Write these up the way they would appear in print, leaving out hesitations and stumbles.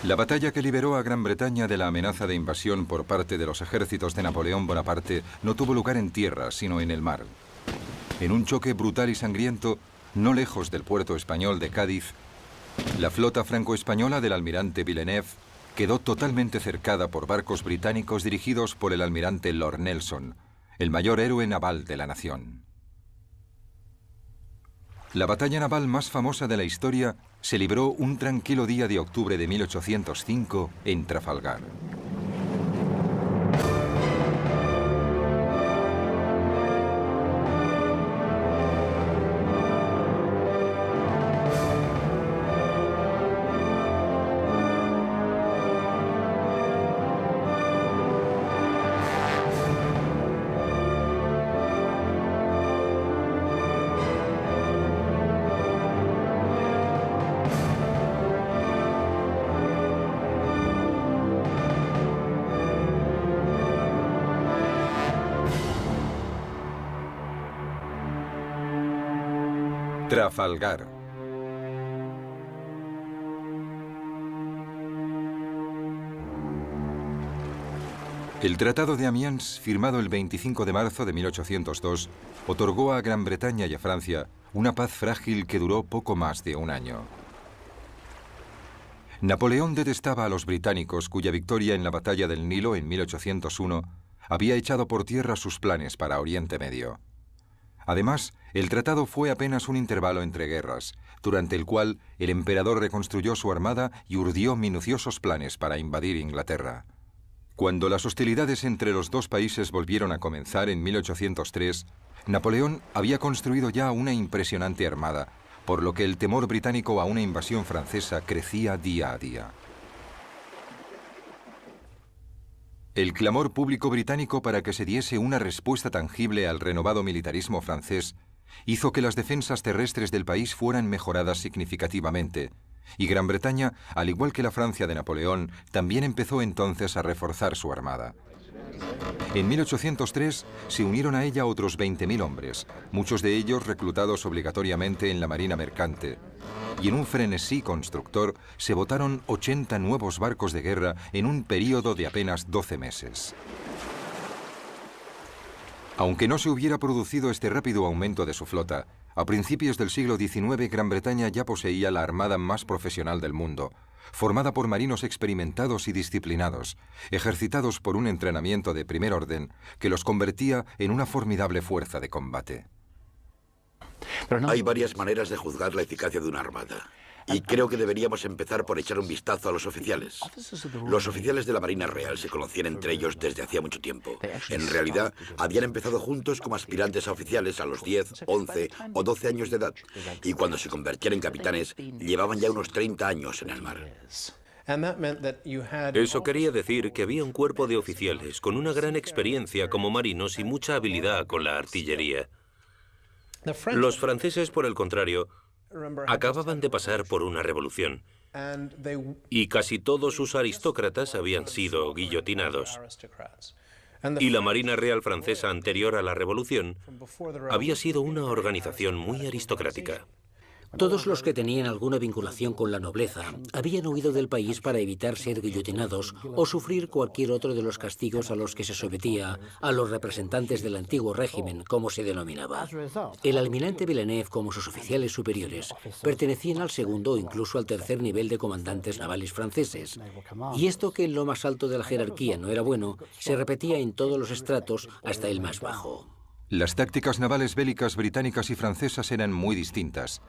La batalla que liberó a Gran Bretaña de la amenaza de invasión por parte de los ejércitos de Napoleón Bonaparte no tuvo lugar en tierra, sino en el mar. En un choque brutal y sangriento, no lejos del puerto español de Cádiz, la flota franco-española del almirante Villeneuve quedó totalmente cercada por barcos británicos dirigidos por el almirante Lord Nelson, el mayor héroe naval de la nación. La batalla naval más famosa de la historia se libró un tranquilo día de octubre de 1805 en Trafalgar. Trafalgar. El Tratado de Amiens, firmado el 25 de marzo de 1802, otorgó a Gran Bretaña y a Francia una paz frágil que duró poco más de un año. Napoleón detestaba a los británicos, cuya victoria en la batalla del Nilo en 1801 había echado por tierra sus planes para Oriente Medio. Además, el tratado fue apenas un intervalo entre guerras, durante el cual el emperador reconstruyó su armada y urdió minuciosos planes para invadir Inglaterra. Cuando las hostilidades entre los dos países volvieron a comenzar en 1803, Napoleón había construido ya una impresionante armada, por lo que el temor británico a una invasión francesa crecía día a día. El clamor público británico para que se diese una respuesta tangible al renovado militarismo francés hizo que las defensas terrestres del país fueran mejoradas significativamente, y Gran Bretaña, al igual que la Francia de Napoleón, también empezó entonces a reforzar su armada. En 1803 se unieron a ella otros 20.000 hombres, muchos de ellos reclutados obligatoriamente en la marina mercante, y en un frenesí constructor se botaron 80 nuevos barcos de guerra en un período de apenas 12 meses. Aunque no se hubiera producido este rápido aumento de su flota, a principios del siglo XIX Gran Bretaña ya poseía la armada más profesional del mundo, formada por marinos experimentados y disciplinados, ejercitados por un entrenamiento de primer orden que los convertía en una formidable fuerza de combate. Hay varias maneras de juzgar la eficacia de una armada. Y creo que deberíamos empezar por echar un vistazo a los oficiales. Los oficiales de la Marina Real se conocían entre ellos desde hacía mucho tiempo. En realidad, habían empezado juntos como aspirantes a oficiales a los 10, 11 o 12 años de edad. Y cuando se convertían en capitanes, llevaban ya unos 30 años en el mar. Eso quería decir que había un cuerpo de oficiales con una gran experiencia como marinos y mucha habilidad con la artillería. Los franceses, por el contrario, acababan de pasar por una revolución y casi todos sus aristócratas habían sido guillotinados. Y la Marina Real francesa anterior a la revolución había sido una organización muy aristocrática. Todos los que tenían alguna vinculación con la nobleza habían huido del país para evitar ser guillotinados o sufrir cualquier otro de los castigos a los que se sometía a los representantes del antiguo régimen, como se denominaba. El almirante Villeneuve, como sus oficiales superiores, pertenecían al segundo o incluso al tercer nivel de comandantes navales franceses. Y esto, que en lo más alto de la jerarquía no era bueno, se repetía en todos los estratos hasta el más bajo. Las tácticas navales bélicas británicas y francesas eran muy distintas.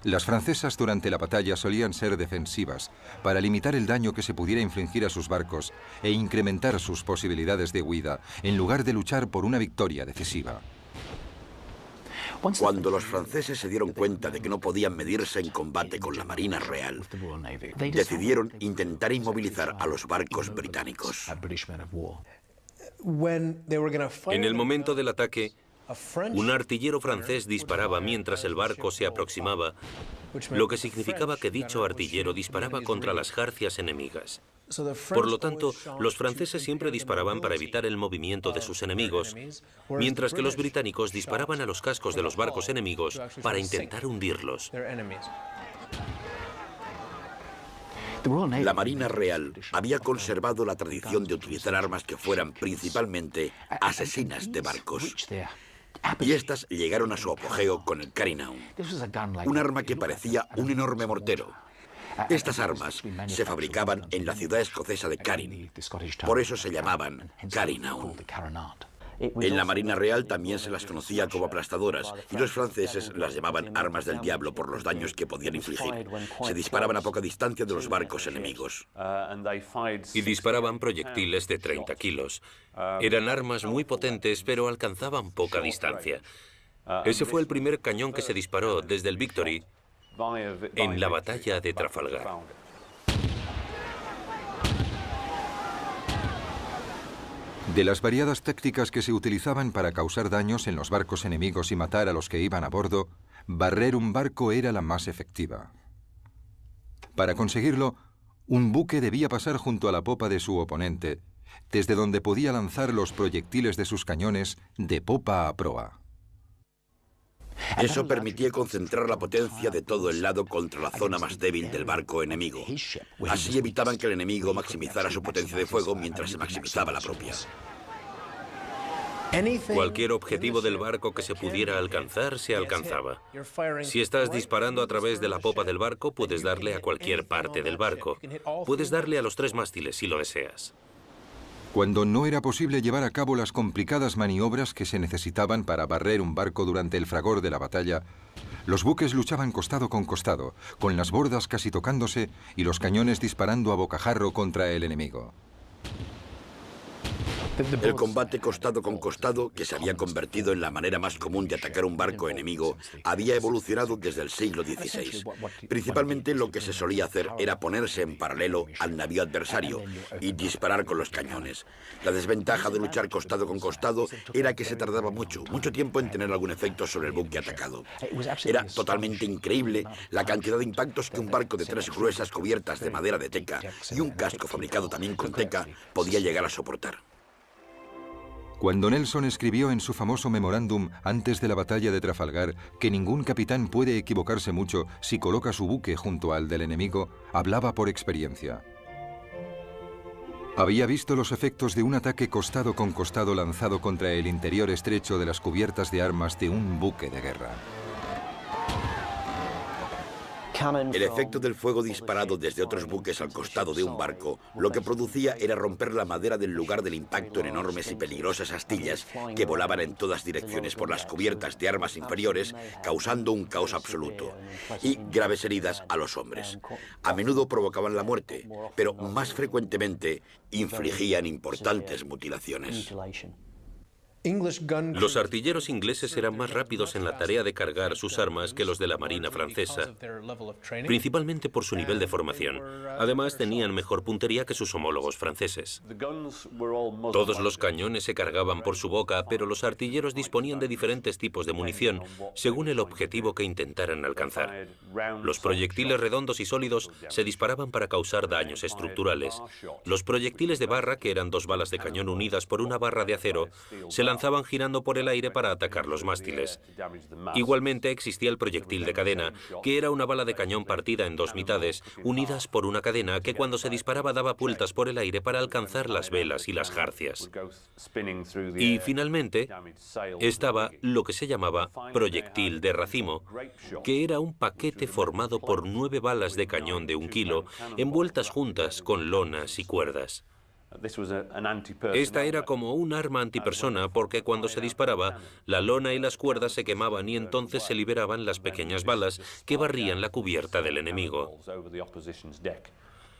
Las francesas durante la batalla solían ser defensivas, para limitar el daño que se pudiera infligir a sus barcos e incrementar sus posibilidades de huida, en lugar de luchar por una victoria decisiva. Cuando los franceses se dieron cuenta de que no podían medirse en combate con la Marina Real, decidieron intentar inmovilizar a los barcos británicos. En el momento del ataque, un artillero francés disparaba mientras el barco se aproximaba lo que significaba que dicho artillero disparaba contra las jarcias enemigas. Por lo tanto, los franceses siempre disparaban para evitar el movimiento de sus enemigos, mientras que los británicos disparaban a los cascos de los barcos enemigos para intentar hundirlos. La Marina Real había conservado la tradición de utilizar armas que fueran principalmente asesinas de barcos. Y estas llegaron a su apogeo con el Carignan, un arma que parecía un enorme mortero. Estas armas se fabricaban en la ciudad escocesa de Carin, por eso se llamaban Carignan. En la Marina Real también se las conocía como aplastadoras, y los franceses las llamaban armas del diablo por los daños que podían infligir. Se disparaban a poca distancia de los barcos enemigos. Y disparaban proyectiles de 30 kilos. Eran armas muy potentes, pero alcanzaban poca distancia. Ese fue el primer cañón que se disparó desde el Victory en la batalla de Trafalgar. De las variadas tácticas que se utilizaban para causar daños en los barcos enemigos y matar a los que iban a bordo, barrer un barco era la más efectiva. Para conseguirlo, un buque debía pasar junto a la popa de su oponente, desde donde podía lanzar los proyectiles de sus cañones de popa a proa. Eso permitía concentrar la potencia de todo el lado contra la zona más débil del barco enemigo. Así evitaban que el enemigo maximizara su potencia de fuego mientras se maximizaba la propia. Cualquier objetivo del barco que se pudiera alcanzar, se alcanzaba. Si estás disparando a través de la popa del barco, puedes darle a cualquier parte del barco. Puedes darle a los 3 mástiles si lo deseas. Cuando no era posible llevar a cabo las complicadas maniobras que se necesitaban para barrer un barco durante el fragor de la batalla, los buques luchaban costado con costado, con las bordas casi tocándose y los cañones disparando a bocajarro contra el enemigo. El combate costado con costado, que se había convertido en la manera más común de atacar un barco enemigo, había evolucionado desde el siglo XVI. Principalmente lo que se solía hacer era ponerse en paralelo al navío adversario y disparar con los cañones. La desventaja de luchar costado con costado era que se tardaba mucho tiempo en tener algún efecto sobre el buque atacado. Era totalmente increíble la cantidad de impactos que un barco de 3 gruesas cubiertas de madera de teca y un casco fabricado también con teca podía llegar a soportar. Cuando Nelson escribió en su famoso memorándum antes de la batalla de Trafalgar que ningún capitán puede equivocarse mucho si coloca su buque junto al del enemigo, hablaba por experiencia. Había visto los efectos de un ataque costado con costado lanzado contra el interior estrecho de las cubiertas de armas de un buque de guerra. El efecto del fuego disparado desde otros buques al costado de un barco lo que producía era romper la madera del lugar del impacto en enormes y peligrosas astillas que volaban en todas direcciones por las cubiertas de armas inferiores, causando un caos absoluto y graves heridas a los hombres. A menudo provocaban la muerte, pero más frecuentemente infligían importantes mutilaciones. Los artilleros ingleses eran más rápidos en la tarea de cargar sus armas que los de la Marina francesa, principalmente por su nivel de formación. Además, tenían mejor puntería que sus homólogos franceses. Todos los cañones se cargaban por su boca, pero los artilleros disponían de diferentes tipos de munición, según el objetivo que intentaran alcanzar. Los proyectiles redondos y sólidos se disparaban para causar daños estructurales. Los proyectiles de barra, que eran 2 balas de cañón unidas por una barra de acero, se lanzaban girando por el aire para atacar los mástiles. Igualmente existía el proyectil de cadena, que era una bala de cañón partida en 2 mitades, unidas por una cadena que cuando se disparaba daba vueltas por el aire para alcanzar las velas y las jarcias. Y finalmente estaba lo que se llamaba proyectil de racimo, que era un paquete formado por 9 balas de cañón de 1 kilo, envueltas juntas con lonas y cuerdas. Esta era como un arma antipersona porque cuando se disparaba, la lona y las cuerdas se quemaban y entonces se liberaban las pequeñas balas que barrían la cubierta del enemigo.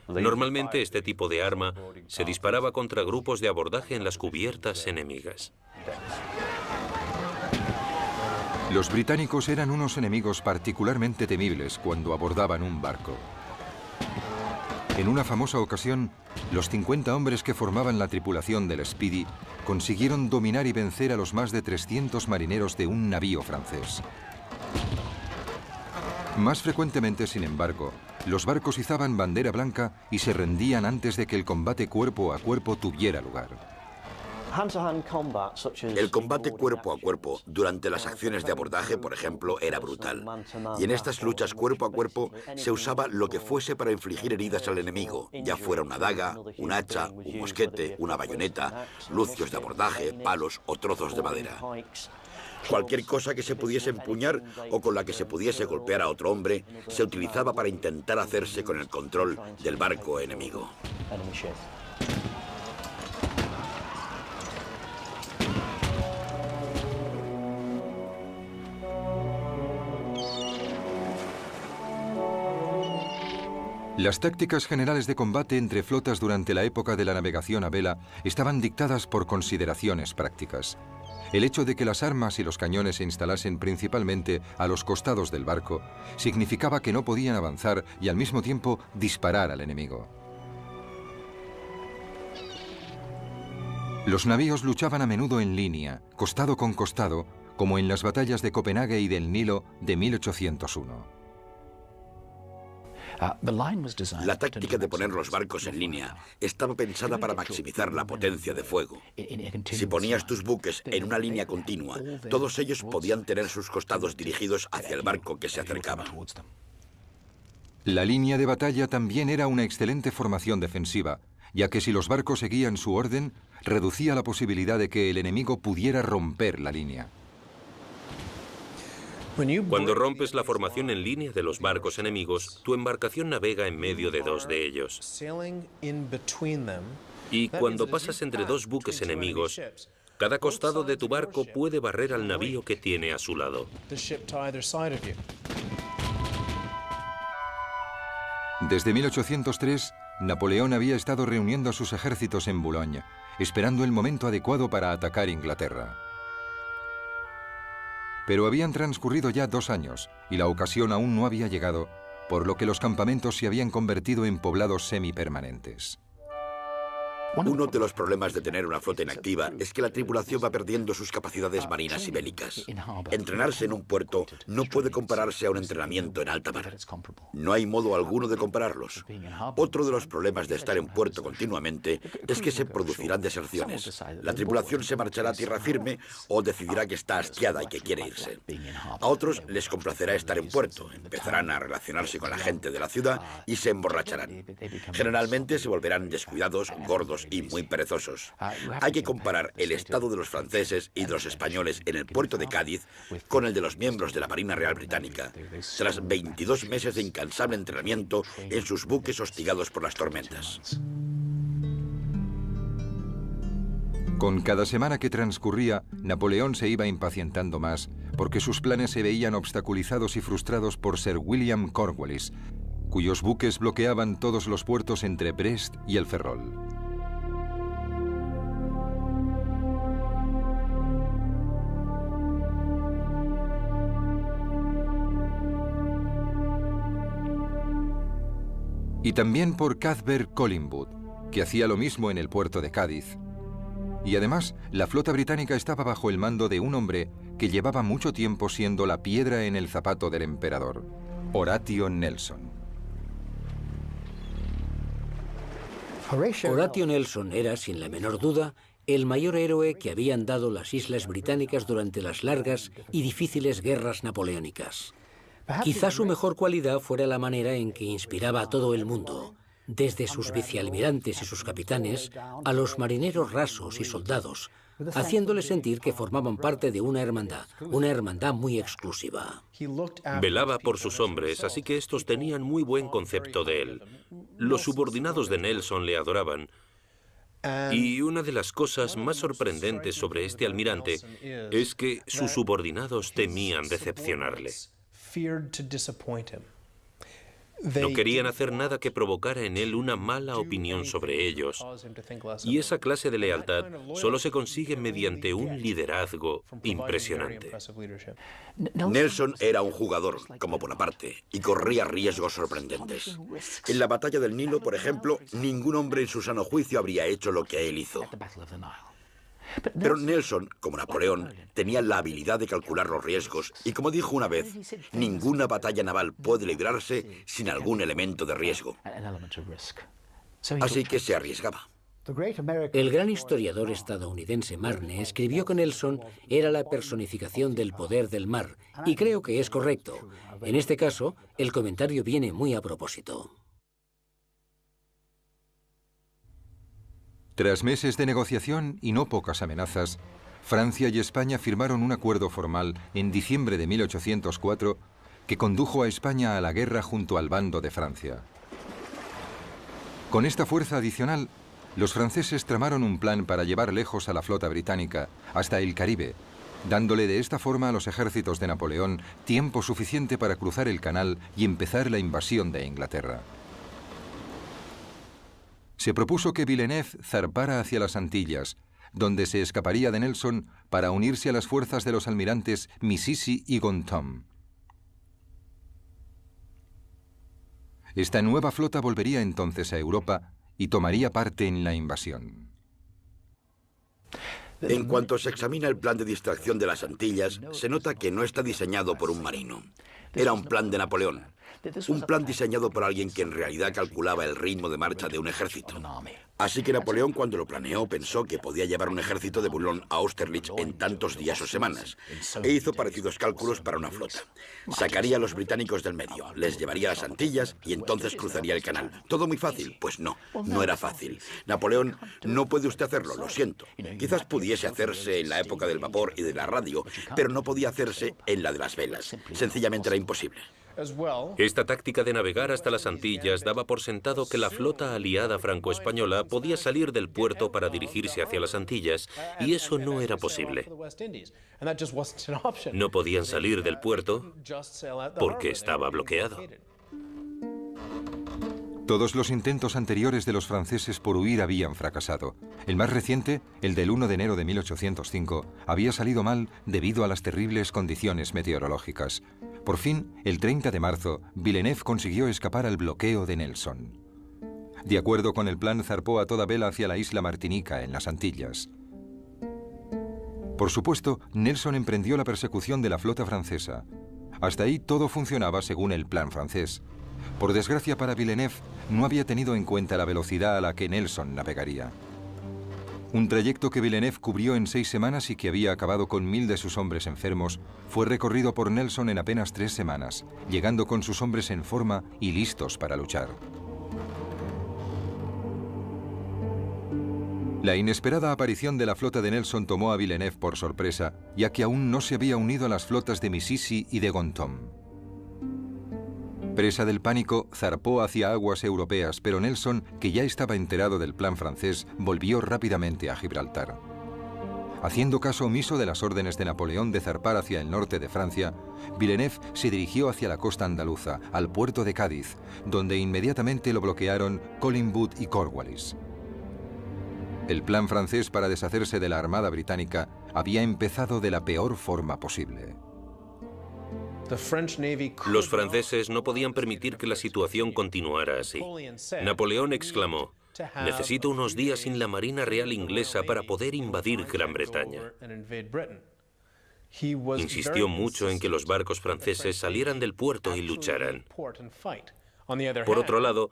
Normalmente este tipo de arma se disparaba contra grupos de abordaje en las cubiertas enemigas. Los británicos eran unos enemigos particularmente temibles cuando abordaban un barco. En una famosa ocasión, los 50 hombres que formaban la tripulación del Speedy consiguieron dominar y vencer a los más de 300 marineros de un navío francés. Más frecuentemente, sin embargo, los barcos izaban bandera blanca y se rendían antes de que el combate cuerpo a cuerpo tuviera lugar. El combate cuerpo a cuerpo durante las acciones de abordaje, por ejemplo, era brutal. Y en estas luchas cuerpo a cuerpo se usaba lo que fuese para infligir heridas al enemigo, ya fuera una daga, un hacha, un mosquete, una bayoneta, lucios de abordaje, palos o trozos de madera. Cualquier cosa que se pudiese empuñar o con la que se pudiese golpear a otro hombre se utilizaba para intentar hacerse con el control del barco enemigo. Las tácticas generales de combate entre flotas durante la época de la navegación a vela estaban dictadas por consideraciones prácticas. El hecho de que las armas y los cañones se instalasen principalmente a los costados del barco significaba que no podían avanzar y al mismo tiempo disparar al enemigo. Los navíos luchaban a menudo en línea, costado con costado, como en las batallas de Copenhague y del Nilo de 1801. La táctica de poner los barcos en línea estaba pensada para maximizar la potencia de fuego. Si ponías tus buques en una línea continua, todos ellos podían tener sus costados dirigidos hacia el barco que se acercaba. La línea de batalla también era una excelente formación defensiva, ya que si los barcos seguían su orden, reducía la posibilidad de que el enemigo pudiera romper la línea. Cuando rompes la formación en línea de los barcos enemigos, tu embarcación navega en medio de dos de ellos. Y cuando pasas entre dos buques enemigos, cada costado de tu barco puede barrer al navío que tiene a su lado. Desde 1803, Napoleón había estado reuniendo a sus ejércitos en Boulogne, esperando el momento adecuado para atacar Inglaterra. Pero habían transcurrido ya 2 años y la ocasión aún no había llegado, por lo que los campamentos se habían convertido en poblados semipermanentes. Uno de los problemas de tener una flota inactiva es que la tripulación va perdiendo sus capacidades marinas y bélicas. Entrenarse en un puerto no puede compararse a un entrenamiento en alta mar. No hay modo alguno de compararlos. Otro de los problemas de estar en puerto continuamente es que se producirán deserciones. La tripulación se marchará a tierra firme o decidirá que está hastiada y que quiere irse. A otros les complacerá estar en puerto. Empezarán a relacionarse con la gente de la ciudad y se emborracharán. Generalmente se volverán descuidados, gordos y muy perezosos. Hay que comparar el estado de los franceses y de los españoles en el puerto de Cádiz con el de los miembros de la Marina Real Británica, tras 22 meses de incansable entrenamiento en sus buques hostigados por las tormentas. Con cada semana que transcurría, Napoleón se iba impacientando más, porque sus planes se veían obstaculizados y frustrados por Sir William Cornwallis, cuyos buques bloqueaban todos los puertos entre Brest y el Ferrol. Y también por Cuthbert Collingwood, que hacía lo mismo en el puerto de Cádiz. Y además, la flota británica estaba bajo el mando de un hombre que llevaba mucho tiempo siendo la piedra en el zapato del emperador, Horatio Nelson. Horatio Nelson era, sin la menor duda, el mayor héroe que habían dado las islas británicas durante las largas y difíciles guerras napoleónicas. Quizá su mejor cualidad fuera la manera en que inspiraba a todo el mundo, desde sus vicealmirantes y sus capitanes a los marineros rasos y soldados, haciéndoles sentir que formaban parte de una hermandad muy exclusiva. Velaba por sus hombres, así que estos tenían muy buen concepto de él. Los subordinados de Nelson le adoraban. Y una de las cosas más sorprendentes sobre este almirante es que sus subordinados temían decepcionarle. No querían hacer nada que provocara en él una mala opinión sobre ellos. Y esa clase de lealtad solo se consigue mediante un liderazgo impresionante. Nelson era un jugador, como Bonaparte, y corría riesgos sorprendentes. En la batalla del Nilo, por ejemplo, ningún hombre en su sano juicio habría hecho lo que él hizo. Pero Nelson, como Napoleón, tenía la habilidad de calcular los riesgos y, como dijo una vez, ninguna batalla naval puede librarse sin algún elemento de riesgo. Así que se arriesgaba. El gran historiador estadounidense Marne escribió que Nelson era la personificación del poder del mar, y creo que es correcto. En este caso, el comentario viene muy a propósito. Tras meses de negociación y no pocas amenazas, Francia y España firmaron un acuerdo formal en diciembre de 1804 que condujo a España a la guerra junto al bando de Francia. Con esta fuerza adicional, los franceses tramaron un plan para llevar lejos a la flota británica, hasta el Caribe, dándole de esta forma a los ejércitos de Napoleón tiempo suficiente para cruzar el canal y empezar la invasión de Inglaterra. Se propuso que Villeneuve zarpara hacia las Antillas, donde se escaparía de Nelson para unirse a las fuerzas de los almirantes Mississi y Gontham. Esta nueva flota volvería entonces a Europa y tomaría parte en la invasión. En cuanto se examina el plan de distracción de las Antillas, se nota que no está diseñado por un marino. Era un plan de Napoleón. Un plan diseñado por alguien que en realidad calculaba el ritmo de marcha de un ejército. Así que Napoleón, cuando lo planeó, pensó que podía llevar un ejército de Boulogne a Austerlitz en tantos días o semanas, e hizo parecidos cálculos para una flota. Sacaría a los británicos del medio, les llevaría a las Antillas y entonces cruzaría el canal. ¿Todo muy fácil? Pues no, no era fácil. Napoleón, no puede usted hacerlo, lo siento. Quizás pudiese hacerse en la época del vapor y de la radio, pero no podía hacerse en la de las velas. Sencillamente era imposible. Esta táctica de navegar hasta las Antillas daba por sentado que la flota aliada franco-española podía salir del puerto para dirigirse hacia las Antillas, y eso no era posible. No podían salir del puerto porque estaba bloqueado. Todos los intentos anteriores de los franceses por huir habían fracasado. El más reciente, el del 1 de enero de 1805, había salido mal debido a las terribles condiciones meteorológicas. Por fin, el 30 de marzo, Villeneuve consiguió escapar al bloqueo de Nelson. De acuerdo con el plan, zarpó a toda vela hacia la isla Martinica, en las Antillas. Por supuesto, Nelson emprendió la persecución de la flota francesa. Hasta ahí todo funcionaba según el plan francés. Por desgracia para Villeneuve, no había tenido en cuenta la velocidad a la que Nelson navegaría. Un trayecto que Villeneuve cubrió en 6 semanas y que había acabado con 1000 de sus hombres enfermos, fue recorrido por Nelson en apenas 3 semanas, llegando con sus hombres en forma y listos para luchar. La inesperada aparición de la flota de Nelson tomó a Villeneuve por sorpresa, ya que aún no se había unido a las flotas de Mississi y de Gontham. Presa del pánico, zarpó hacia aguas europeas, pero Nelson, que ya estaba enterado del plan francés, volvió rápidamente a Gibraltar. Haciendo caso omiso de las órdenes de Napoleón de zarpar hacia el norte de Francia, Villeneuve se dirigió hacia la costa andaluza, al puerto de Cádiz, donde inmediatamente lo bloquearon Collingwood y Cornwallis. El plan francés para deshacerse de la armada británica había empezado de la peor forma posible. Los franceses no podían permitir que la situación continuara así. Napoleón exclamó: "Necesito unos días sin la Marina Real inglesa para poder invadir Gran Bretaña". Insistió mucho en que los barcos franceses salieran del puerto y lucharan. Por otro lado,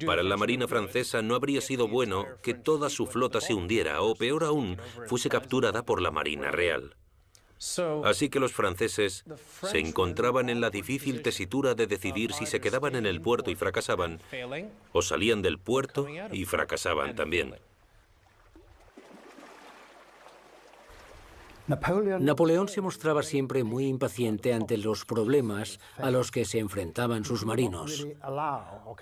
para la Marina francesa no habría sido bueno que toda su flota se hundiera o, peor aún, fuese capturada por la Marina Real. Así que los franceses se encontraban en la difícil tesitura de decidir si se quedaban en el puerto y fracasaban, o salían del puerto y fracasaban también. Napoleón se mostraba siempre muy impaciente ante los problemas a los que se enfrentaban sus marinos.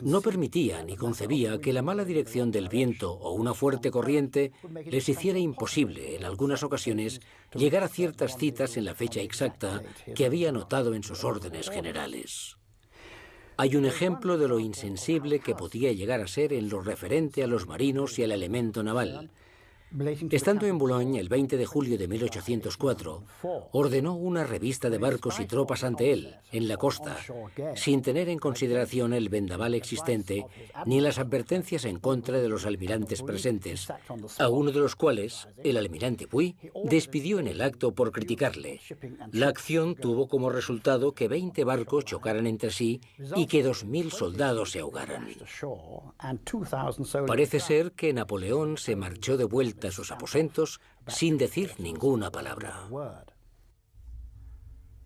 No permitía ni concebía que la mala dirección del viento o una fuerte corriente les hiciera imposible, en algunas ocasiones, llegar a ciertas citas en la fecha exacta que había anotado en sus órdenes generales. Hay un ejemplo de lo insensible que podía llegar a ser en lo referente a los marinos y al elemento naval. Estando en Boulogne el 20 de julio de 1804, ordenó una revista de barcos y tropas ante él, en la costa, sin tener en consideración el vendaval existente ni las advertencias en contra de los almirantes presentes, a uno de los cuales, el almirante Puy, despidió en el acto por criticarle. La acción tuvo como resultado que 20 barcos chocaran entre sí y que 2.000 soldados se ahogaran. Parece ser que Napoleón se marchó de vuelta a sus aposentos sin decir ninguna palabra.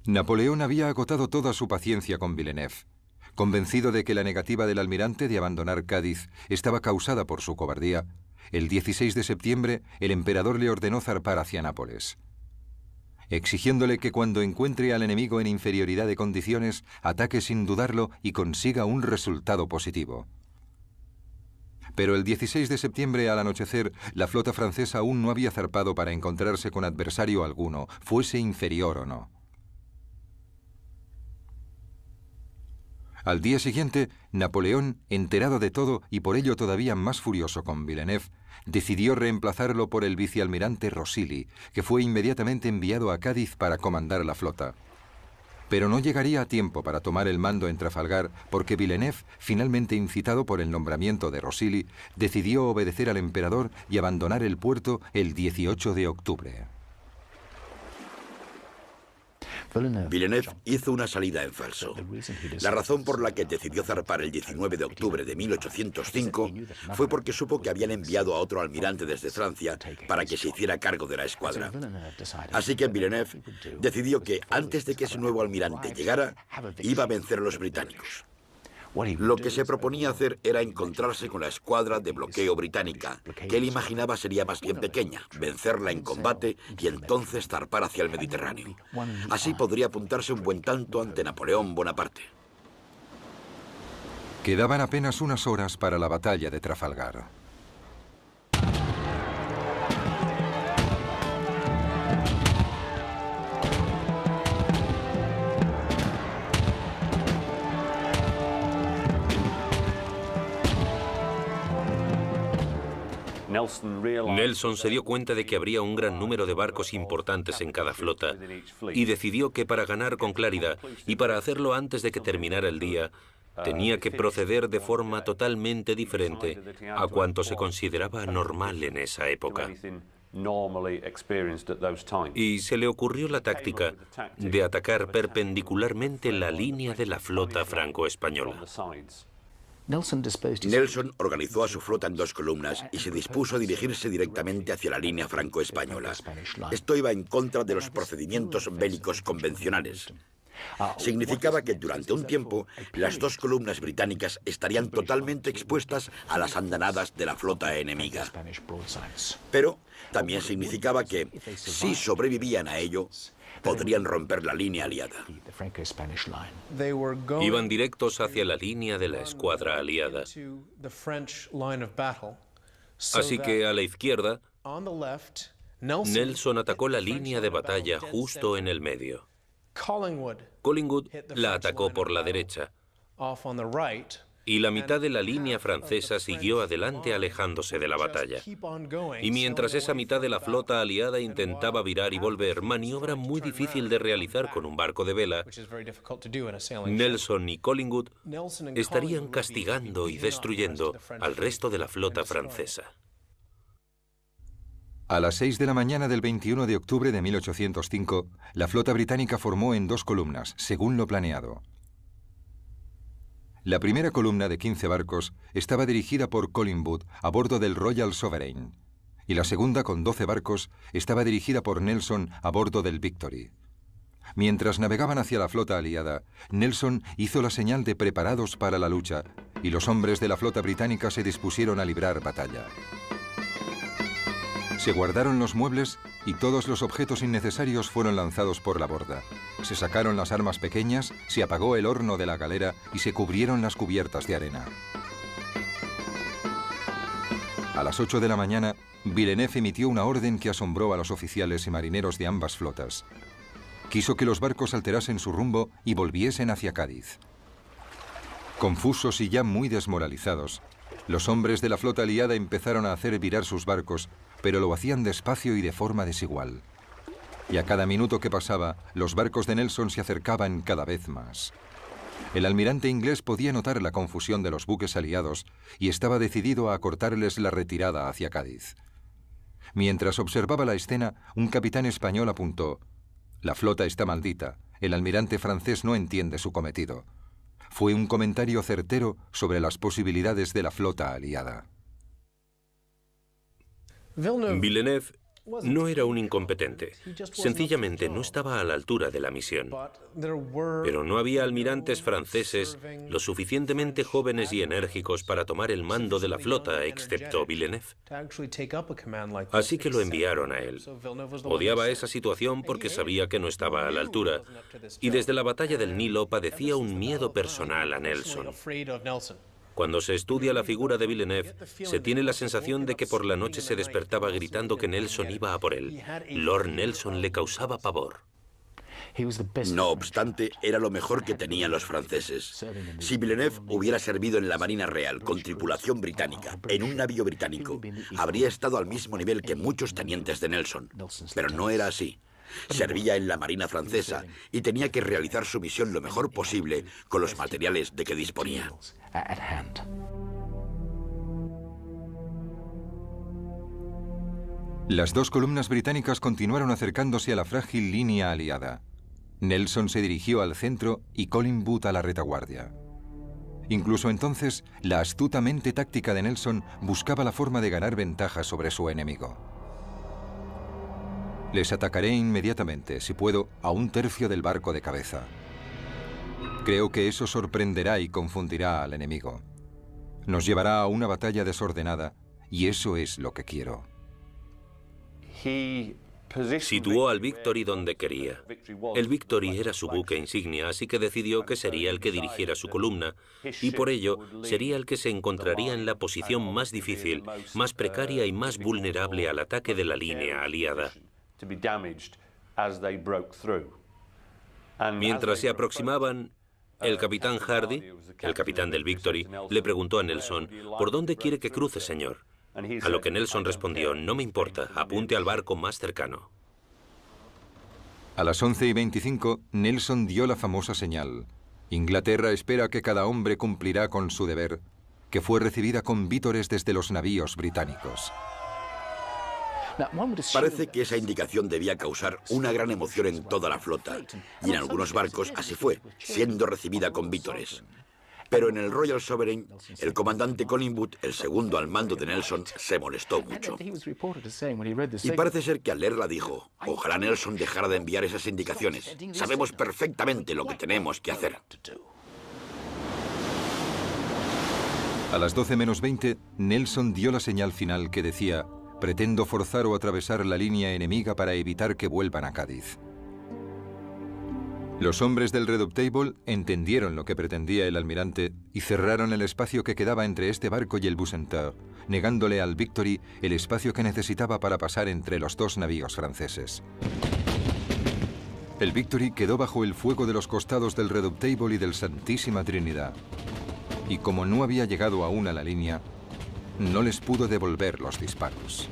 Napoleón había agotado toda su paciencia con Villeneuve. Convencido de que la negativa del almirante de abandonar Cádiz estaba causada por su cobardía, el 16 de septiembre el emperador le ordenó zarpar hacia Nápoles, exigiéndole que cuando encuentre al enemigo en inferioridad de condiciones, ataque sin dudarlo y consiga un resultado positivo. Pero el 16 de septiembre al anochecer, la flota francesa aún no había zarpado para encontrarse con adversario alguno, fuese inferior o no. Al día siguiente, Napoleón, enterado de todo y por ello todavía más furioso con Villeneuve, decidió reemplazarlo por el vicealmirante Rosili, que fue inmediatamente enviado a Cádiz para comandar la flota. Pero no llegaría a tiempo para tomar el mando en Trafalgar porque Villeneuve, finalmente incitado por el nombramiento de Rosili, decidió obedecer al emperador y abandonar el puerto el 18 de octubre. Villeneuve hizo una salida en falso. La razón por la que decidió zarpar el 19 de octubre de 1805 fue porque supo que habían enviado a otro almirante desde Francia para que se hiciera cargo de la escuadra. Así que Villeneuve decidió que antes de que ese nuevo almirante llegara, iba a vencer a los británicos. Lo que se proponía hacer era encontrarse con la escuadra de bloqueo británica, que él imaginaba sería más bien pequeña, vencerla en combate y entonces zarpar hacia el Mediterráneo. Así podría apuntarse un buen tanto ante Napoleón Bonaparte. Quedaban apenas unas horas para la batalla de Trafalgar. Nelson se dio cuenta de que habría un gran número de barcos importantes en cada flota y decidió que para ganar con claridad y para hacerlo antes de que terminara el día, tenía que proceder de forma totalmente diferente a cuanto se consideraba normal en esa época. Y se le ocurrió la táctica de atacar perpendicularmente la línea de la flota franco-española. Nelson organizó a su flota en dos columnas y se dispuso a dirigirse directamente hacia la línea franco-española. Esto iba en contra de los procedimientos bélicos convencionales. Significaba que durante un tiempo las dos columnas británicas estarían totalmente expuestas a las andanadas de la flota enemiga. Pero también significaba que, si sobrevivían a ello, podrían romper la línea aliada. Iban directos hacia la línea de la escuadra aliada. Así que a la izquierda, Nelson atacó la línea de batalla justo en el medio. Collingwood la atacó por la derecha y la mitad de la línea francesa siguió adelante alejándose de la batalla. Y mientras esa mitad de la flota aliada intentaba virar y volver, maniobra muy difícil de realizar con un barco de vela, Nelson y Collingwood estarían castigando y destruyendo al resto de la flota francesa. A las 6 de la mañana del 21 de octubre de 1805, la flota británica formó en dos columnas, según lo planeado. La primera columna de 15 barcos estaba dirigida por Collingwood a bordo del Royal Sovereign, y la segunda, con 12 barcos, estaba dirigida por Nelson a bordo del Victory. Mientras navegaban hacia la flota aliada, Nelson hizo la señal de preparados para la lucha, y los hombres de la flota británica se dispusieron a librar batalla. Se guardaron los muebles y todos los objetos innecesarios fueron lanzados por la borda. Se sacaron las armas pequeñas, se apagó el horno de la galera y se cubrieron las cubiertas de arena. A las 8 de la mañana, Villeneuve emitió una orden que asombró a los oficiales y marineros de ambas flotas. Quiso que los barcos alterasen su rumbo y volviesen hacia Cádiz. Confusos y ya muy desmoralizados, los hombres de la flota aliada empezaron a hacer virar sus barcos, pero lo hacían despacio y de forma desigual. Y a cada minuto que pasaba, los barcos de Nelson se acercaban cada vez más. El almirante inglés podía notar la confusión de los buques aliados y estaba decidido a cortarles la retirada hacia Cádiz. Mientras observaba la escena, un capitán español apuntó: «La flota está maldita. El almirante francés no entiende su cometido». Fue un comentario certero sobre las posibilidades de la flota aliada. Villeneuve no era un incompetente. Sencillamente no estaba a la altura de la misión. Pero no había almirantes franceses lo suficientemente jóvenes y enérgicos para tomar el mando de la flota, excepto Villeneuve. Así que lo enviaron a él. Odiaba esa situación porque sabía que no estaba a la altura. Y desde la batalla del Nilo padecía un miedo personal a Nelson. Cuando se estudia la figura de Villeneuve, se tiene la sensación de que por la noche se despertaba gritando que Nelson iba a por él. Lord Nelson le causaba pavor. No obstante, era lo mejor que tenían los franceses. Si Villeneuve hubiera servido en la Marina Real con tripulación británica, en un navío británico, habría estado al mismo nivel que muchos tenientes de Nelson. Pero no era así. Servía en la Marina francesa y tenía que realizar su misión lo mejor posible con los materiales de que disponía. Las dos columnas británicas continuaron acercándose a la frágil línea aliada. Nelson se dirigió al centro y Collingwood a la retaguardia. Incluso entonces, la astuta mente táctica de Nelson buscaba la forma de ganar ventaja sobre su enemigo. Les atacaré inmediatamente, si puedo, a un tercio del barco de cabeza. Creo que eso sorprenderá y confundirá al enemigo. Nos llevará a una batalla desordenada, y eso es lo que quiero. Situó al Victory donde quería. El Victory era su buque insignia, así que decidió que sería el que dirigiera su columna, y por ello sería el que se encontraría en la posición más difícil, más precaria y más vulnerable al ataque de la línea aliada. Mientras se aproximaban, el capitán Hardy, el capitán del Victory, le preguntó a Nelson: «¿Por dónde quiere que cruce, señor?». A lo que Nelson respondió: «No me importa, apunte al barco más cercano». A las 11:25, Nelson dio la famosa señal: «Inglaterra espera que cada hombre cumplirá con su deber», que fue recibida con vítores desde los navíos británicos. Parece que esa indicación debía causar una gran emoción en toda la flota, y en algunos barcos así fue, siendo recibida con vítores. Pero en el Royal Sovereign, el comandante Collingwood, el segundo al mando de Nelson, se molestó mucho. Y parece ser que al leerla dijo: «Ojalá Nelson dejara de enviar esas indicaciones. Sabemos perfectamente lo que tenemos que hacer». A las 12:20, Nelson dio la señal final que decía: «Pretendo forzar o atravesar la línea enemiga para evitar que vuelvan a Cádiz». Los hombres del Redoutable entendieron lo que pretendía el almirante y cerraron el espacio que quedaba entre este barco y el Bucentaure, negándole al Victory el espacio que necesitaba para pasar entre los dos navíos franceses. El Victory quedó bajo el fuego de los costados del Redoutable y del Santísima Trinidad. Y como no había llegado aún a la línea, no les pudo devolver los disparos.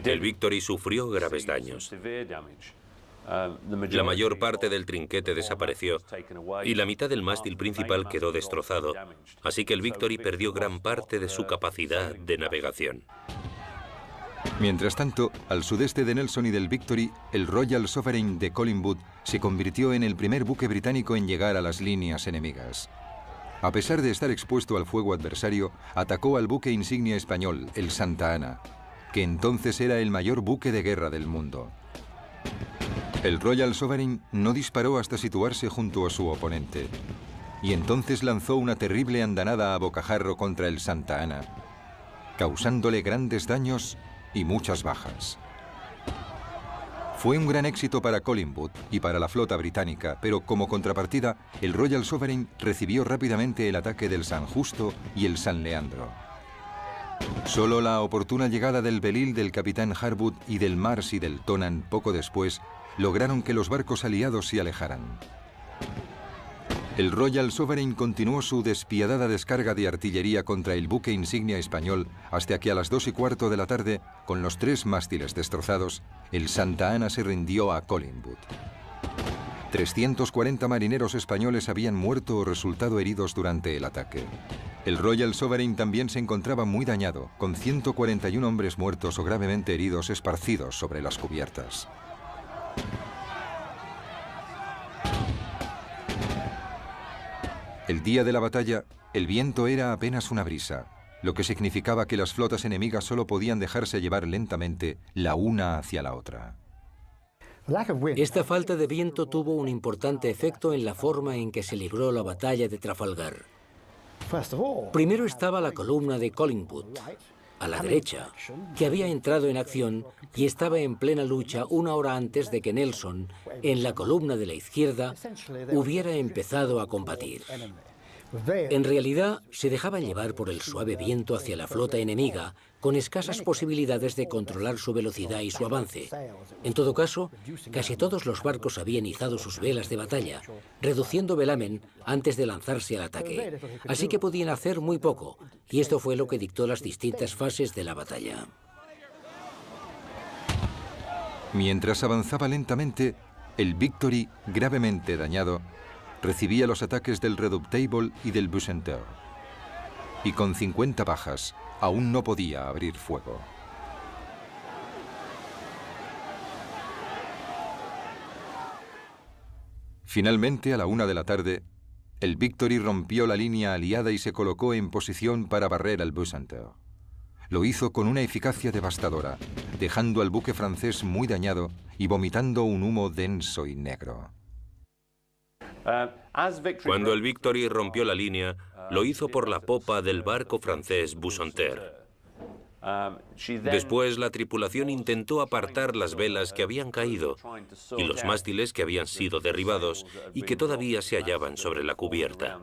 El Victory sufrió graves daños. La mayor parte del trinquete desapareció y la mitad del mástil principal quedó destrozado, así que el Victory perdió gran parte de su capacidad de navegación. Mientras tanto, al sudeste de Nelson y del Victory, el Royal Sovereign de Collingwood se convirtió en el primer buque británico en llegar a las líneas enemigas. A pesar de estar expuesto al fuego adversario, atacó al buque insignia español, el Santa Ana, que entonces era el mayor buque de guerra del mundo. El Royal Sovereign no disparó hasta situarse junto a su oponente, y entonces lanzó una terrible andanada a bocajarro contra el Santa Ana, causándole grandes daños y muchas bajas. Fue un gran éxito para Collingwood y para la flota británica, pero como contrapartida, el Royal Sovereign recibió rápidamente el ataque del San Justo y el San Leandro. Solo la oportuna llegada del Belil del capitán Harwood y del Mars y del Tonan poco después lograron que los barcos aliados se alejaran. El Royal Sovereign continuó su despiadada descarga de artillería contra el buque insignia español hasta que a las 2:15 de la tarde, con los 3 mástiles destrozados, el Santa Ana se rindió a Collingwood. 340 marineros españoles habían muerto o resultado heridos durante el ataque. El Royal Sovereign también se encontraba muy dañado, con 141 hombres muertos o gravemente heridos esparcidos sobre las cubiertas. El día de la batalla, el viento era apenas una brisa, lo que significaba que las flotas enemigas solo podían dejarse llevar lentamente la una hacia la otra. Esta falta de viento tuvo un importante efecto en la forma en que se libró la batalla de Trafalgar. Primero estaba la columna de Collingwood, a la derecha, que había entrado en acción y estaba en plena lucha 1 hora antes de que Nelson, en la columna de la izquierda, hubiera empezado a combatir. En realidad, se dejaban llevar por el suave viento hacia la flota enemiga, con escasas posibilidades de controlar su velocidad y su avance. En todo caso, casi todos los barcos habían izado sus velas de batalla, reduciendo velamen antes de lanzarse al ataque. Así que podían hacer muy poco, y esto fue lo que dictó las distintas fases de la batalla. Mientras avanzaba lentamente, el Victory, gravemente dañado, recibía los ataques del Redoutable y del Bucentaure. Y con 50 bajas, aún no podía abrir fuego. Finalmente, a la 1 de la tarde, el Victory rompió la línea aliada y se colocó en posición para barrer al Bucentaure. Lo hizo con una eficacia devastadora, dejando al buque francés muy dañado y vomitando un humo denso y negro. Cuando el Victory rompió la línea, lo hizo por la popa del barco francés Bucentaure. Después, la tripulación intentó apartar las velas que habían caído y los mástiles que habían sido derribados y que todavía se hallaban sobre la cubierta.